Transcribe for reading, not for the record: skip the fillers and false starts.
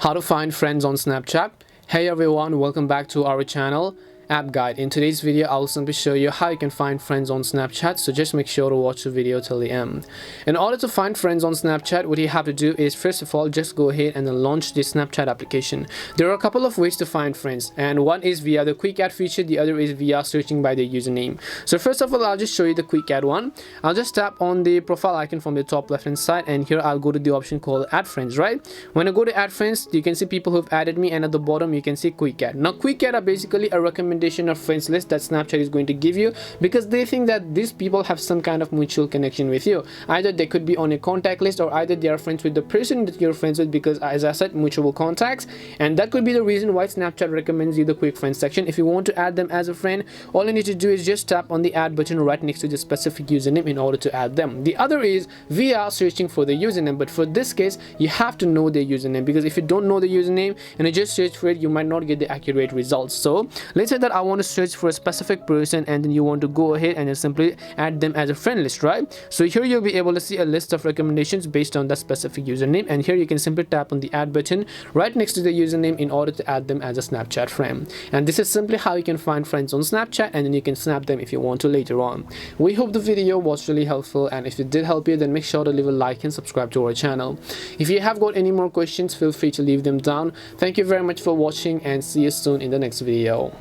How to find friends on Snapchat. Hey everyone, welcome back to our channel App Guide. In today's video I'll simply show you how you can find friends on Snapchat, so just make sure to watch the video till the end. In order to find friends on Snapchat, what you have to do is first of all just go ahead and then launch the Snapchat application. There are a couple of ways to find friends, and one is via the quick add feature, the other is via searching by the username. So first of all, I'll just show you the quick add one. I'll just tap on the profile icon from the top left hand side, and here I'll go to the option called add friends. Right when I go to add friends, you can see people who've added me, and at the bottom you can see quick add. Now quick add are basically a recommendation of friends list that Snapchat is going to give you, because they think that these people have some kind of mutual connection with you. Either they could be on a contact list, or either they are friends with the person that you're friends with, because as I said, mutual contacts, and that could be the reason why Snapchat recommends you the quick friends section. If you want to add them as a friend, all you need to do is just tap on the add button right next to the specific username in order to add them. The other is via searching for the username, but for this case you have to know their username, because if you don't know the username and you just search for it, you might not get the accurate results. So let's say that I want to search for a specific person, and then you want to go ahead and just simply add them as a friend list, right? So here you'll be able to see a list of recommendations based on that specific username, and here you can simply tap on the add button right next to the username in order to add them as a Snapchat friend. And this is simply how you can find friends on Snapchat, and then you can snap them if you want to later on. We hope the video was really helpful, and if it did help you, then make sure to leave a like and subscribe to our channel. If you have got any more questions, feel free to leave them down. Thank you very much for watching, and see you soon in the next video.